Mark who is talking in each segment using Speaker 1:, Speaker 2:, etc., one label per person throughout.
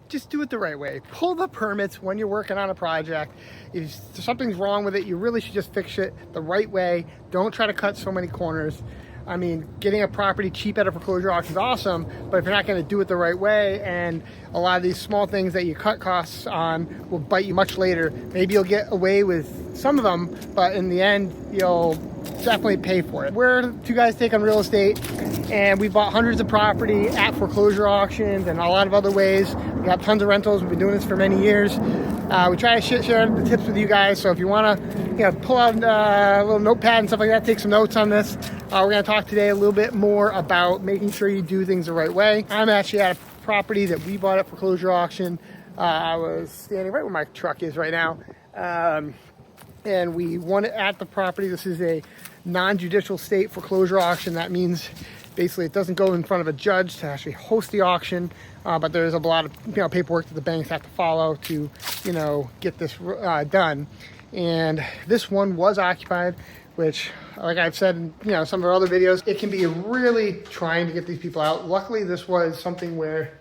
Speaker 1: just do it the right way. Pull the permits when you're working on a project. If something's wrong with it, you really should just fix it the right way. Don't try to cut so many corners. I mean, getting a property cheap at a foreclosure auction is awesome, but if you're not going to do it the right way, and a lot of these small things that you cut costs on will bite you much later, maybe you'll get away with some of them, but in the end, you'll definitely pay for it. We're two guys take on real estate, and we bought hundreds of property at foreclosure auctions and a lot of other ways. We got tons of rentals. We've been doing this for many years. We try to share the tips with you guys, so if you want to pull out a little notepad and stuff like that, take some notes on this. We're going to talk today a little bit more about making sure you do things the right way. I'm actually at a property that we bought at foreclosure auction. I was standing right where my truck is right now. And we won it at the property. This is a non-judicial state foreclosure auction. That means basically it doesn't go in front of a judge to actually host the auction, but there's a lot of paperwork that the banks have to follow to get this done. And this one was occupied, which, like I've said in some of our other videos, it can be really trying to get these people out. Luckily, this was something where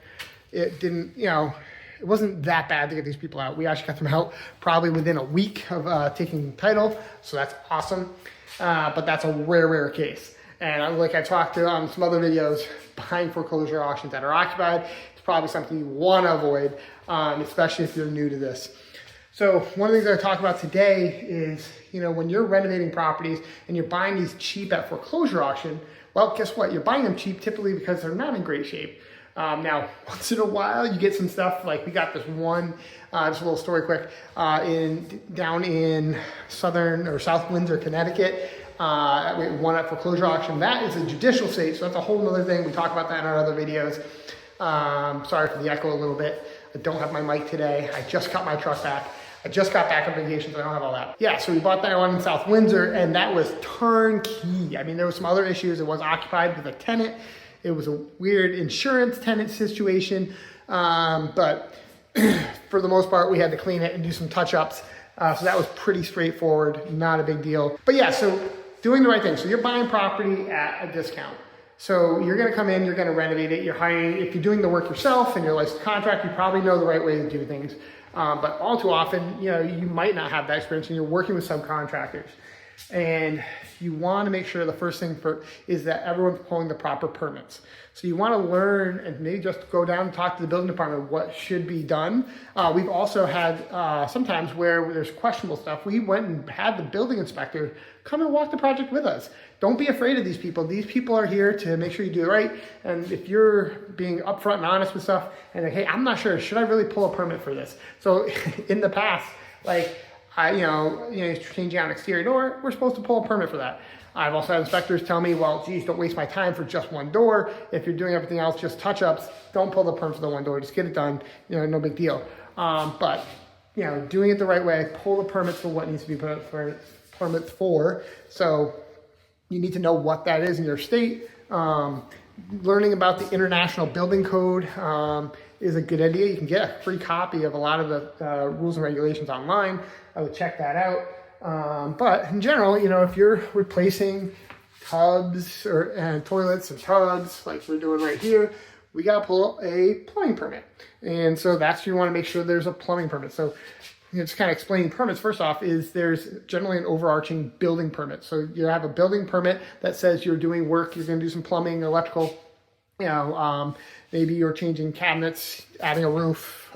Speaker 1: it didn't, it wasn't that bad to get these people out. We actually got them out probably within a week of taking title, so that's awesome. But that's a rare case. And like I talked to on some other videos, buying foreclosure auctions that are occupied, it's probably something you want to avoid, especially if you're new to this. So one of the things I talk about today is, when you're renovating properties and you're buying these cheap at foreclosure auction, well, guess what? You're buying them cheap typically because they're not in great shape. Now, once in a while, you get some stuff like we got this one, just a little story quick, down in South Windsor, Connecticut. We won at foreclosure auction. That is a judicial state, so that's a whole other thing. We talk about that in our other videos. Sorry for the echo a little bit. I don't have my mic today. I just got my truck back. I just got back on vacation, so I don't have all that. Yeah, so we bought that one in South Windsor, and that was turnkey. I mean, there was some other issues. It was occupied with a tenant. It was a weird insurance tenant situation, but for the most part, we had to clean it and do some touch-ups. So that was pretty straightforward, not a big deal. But yeah, so doing the right thing. So you're buying property at a discount. So you're gonna come in, you're gonna renovate it, you're hiring, if you're doing the work yourself and you're a licensed contractor, you probably know the right way to do things. But all too often, you might not have that experience and you're working with subcontractors. And you want to make sure the first thing is that everyone's pulling the proper permits. So you want to learn and maybe just go down and talk to the building department what should be done. We've also had sometimes where there's questionable stuff. We went and had the building inspector come and walk the project with us. Don't be afraid of these people. These people are here to make sure you do it right. And if you're being upfront and honest with stuff and like, hey, I'm not sure, should I really pull a permit for this? So in the past, like, changing out an exterior door, we're supposed to pull a permit for that. I've also had inspectors tell me, well, geez, don't waste my time for just one door. If you're doing everything else, just touch-ups, don't pull the permit for the one door, just get it done, no big deal. But doing it the right way, pull the permits for what needs to be permits for. So you need to know what that is in your state. Learning about the International Building Code is a good idea. You can get a free copy of a lot of the rules and regulations online. I would check that out. But in general, if you're replacing tubs and toilets and tubs, like we're doing right here, we got to pull a plumbing permit. And so you want to make sure there's a plumbing permit. So just kind of explaining permits, first off, is there's generally an overarching building permit. So you have a building permit that says you're doing work, you're going to do some plumbing, electrical, maybe you're changing cabinets, adding a roof,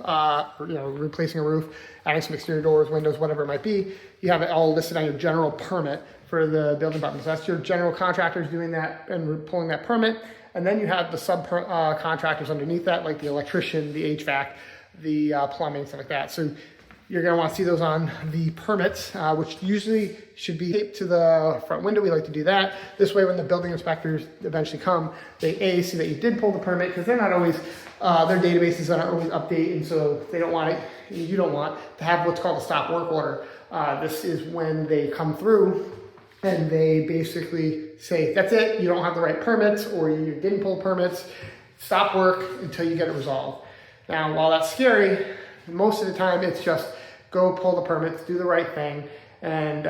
Speaker 1: replacing a roof, adding some exterior doors, windows, whatever it might be. You have it all listed on your general permit for the building department. So that's your general contractors doing that and pulling that permit. And then you have the subcontractors underneath that, like the electrician, the HVAC, the plumbing, stuff like that. So you're going to want to see those on the permits, which usually should be taped to the front window. We like to do that. This way, when the building inspectors eventually come, they see that you did pull the permit, because they're not always, their databases are not always updated, so they don't want it, you don't want to have what's called a stop work order. This is when they come through and they basically say, that's it, you don't have the right permits, or you didn't pull permits, stop work until you get it resolved. Now, while that's scary, most of the time it's just go pull the permits, do the right thing, and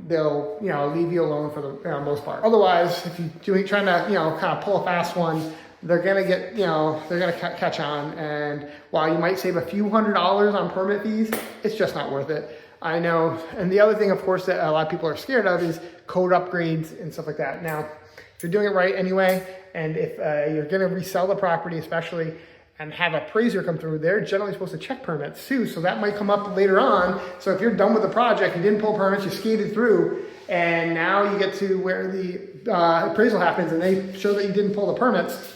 Speaker 1: they'll leave you alone for the most part. Otherwise, if you're trying to kind of pull a fast one, they're gonna get, you know, they're gonna catch on. And while you might save a few $100s on permit fees, it's just not worth it. I know. And the other thing, of course, that a lot of people are scared of is code upgrades and stuff like that. Now, if you're doing it right anyway, and if you're gonna resell the property especially, and have an appraiser come through, they're generally supposed to check permits too. So that might come up later on. So if you're done with the project, you didn't pull permits, you skated through, and now you get to where the appraisal happens and they show that you didn't pull the permits,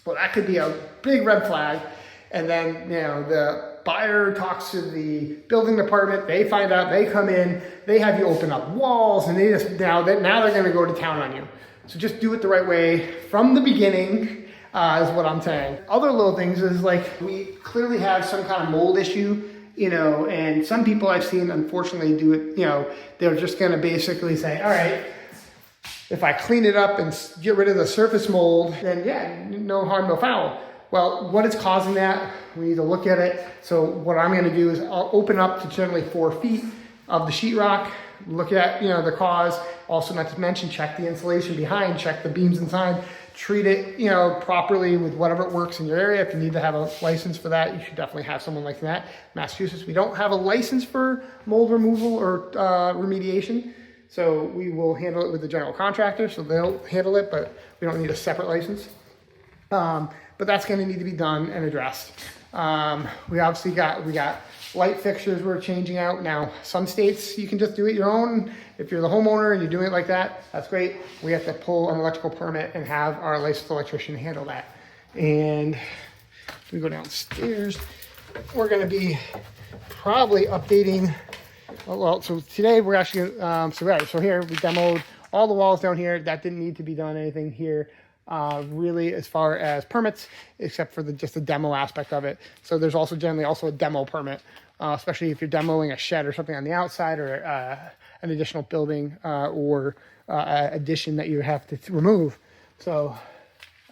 Speaker 1: well, that could be a big red flag. And then, you know, the buyer talks to the building department, they find out, they come in, they have you open up walls, and they just, now they're gonna go to town on you. So just do it the right way from the beginning. Is what I'm saying. Other little things is like, we clearly have some kind of mold issue, you know, and some people I've seen unfortunately do it, you know, they're just gonna basically say, all right, if I clean it up and get rid of the surface mold, then yeah, no harm, no foul. Well, what is causing that? We need to look at it. So what I'm gonna do is I'll open up to generally 4 feet of the sheetrock, look at, you know, the cause, also not to mention check the insulation behind, check the beams inside, treat it, you know, properly with whatever works in your area. If you need to have a license for that, you should definitely have someone like that. Massachusetts, we don't have a license for mold removal or remediation, so we will handle it with the general contractor, so they'll handle it, but we don't need a separate license. But that's going to need to be done and addressed. We obviously we got light fixtures we're changing out. Now, some states you can just do it your own. If you're the homeowner and you're doing it like that, that's great. We have to pull an electrical permit and have our licensed electrician handle that. And we go downstairs, we're going to be probably updating. Well, so today we're actually, so here we demoed all the walls down here. That didn't need to be done anything here. Really, as far as permits, except for just the demo aspect of it. So there's also generally also a demo permit, especially if you're demoing a shed or something on the outside, or an additional building or addition that you have to remove. So,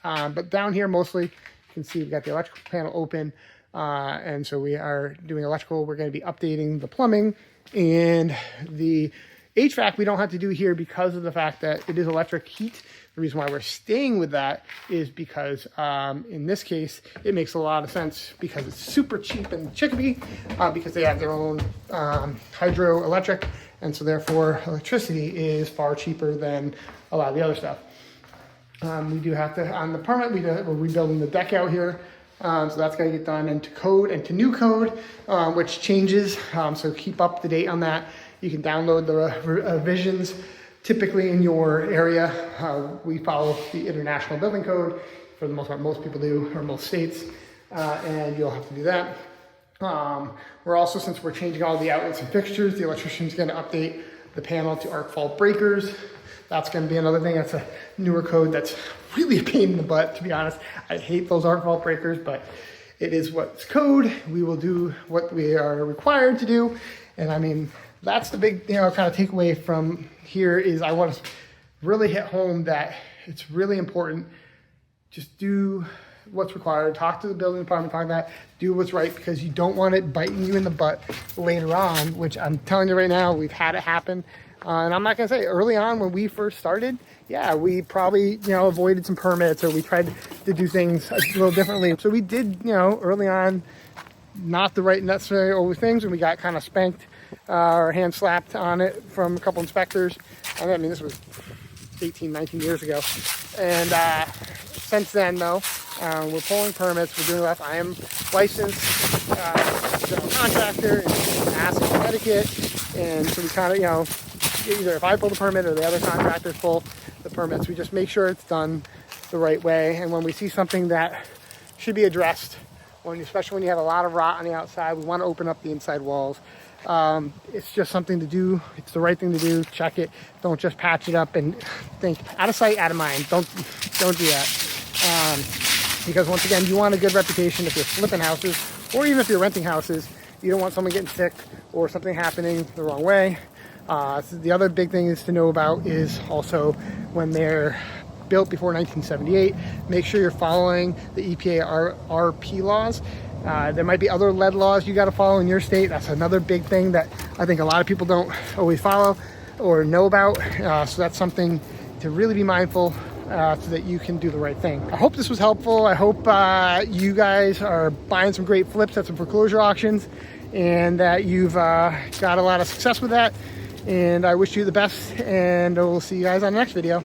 Speaker 1: but down here mostly, you can see we've got the electrical panel open, and so we are doing electrical. We're going to be updating the plumbing, and the HVAC we don't have to do here because of the fact that it is electric heat. The reason why we're staying with that is because in this case, it makes a lot of sense because it's super cheap in Chicopee, because they have their own hydroelectric, and so therefore electricity is far cheaper than a lot of the other stuff. We do have to, on the permit, we're rebuilding the deck out here. So that's got to get done into code and to new code, which changes. So keep up to date on that. You can download the revisions. Typically in your area, we follow the International Building Code for the most part. Most people do, or most states, and you'll have to do that. We're also, since we're changing all the outlets and fixtures, the electrician's going to update the panel to arc fault breakers. That's going to be another thing. That's a newer code that's really a pain in the butt, to be honest. I hate those arc fault breakers, but it is what's code. We will do what we are required to do. And I mean, that's the big, kind of takeaway from here is I want to really hit home that it's really important. Just do what's required. Talk to the building department, talk that, do what's right, because you don't want it biting you in the butt later on, which I'm telling you right now, we've had it happen. And I'm not going to say early on when we first started, yeah, we probably, avoided some permits, or we tried to do things a little differently. So we did, early on, not the right necessarily over things, and we got kind of spanked or hand slapped on it from a couple inspectors. I mean, this was 18, 19 years ago. And since then, though, we're pulling permits, we're doing left. I am licensed general contractor in Mass and Connecticut, and so we kind of, either if I pull the permit or the other contractors pull the permits, we just make sure it's done the right way. And when we see something that should be addressed, especially when you have a lot of rot on the outside, we want to open up the inside walls. It's just something to do. It's the right thing to do. Check it. Don't just patch it up and think out of sight, out of mind. Don't do that. Because once again, you want a good reputation if you're flipping houses, or even if you're renting houses. You don't want someone getting sick or something happening the wrong way. So the other big thing is to know about is also when they're built before 1978, make sure you're following the EPA RP laws. There might be other lead laws you got to follow in your state. That's another big thing that I think a lot of people don't always follow or know about. So that's something to really be mindful so that you can do the right thing. I hope this was helpful. I hope you guys are buying some great flips at some foreclosure auctions, and that you've got a lot of success with that. And I wish you the best, and we'll see you guys on the next video.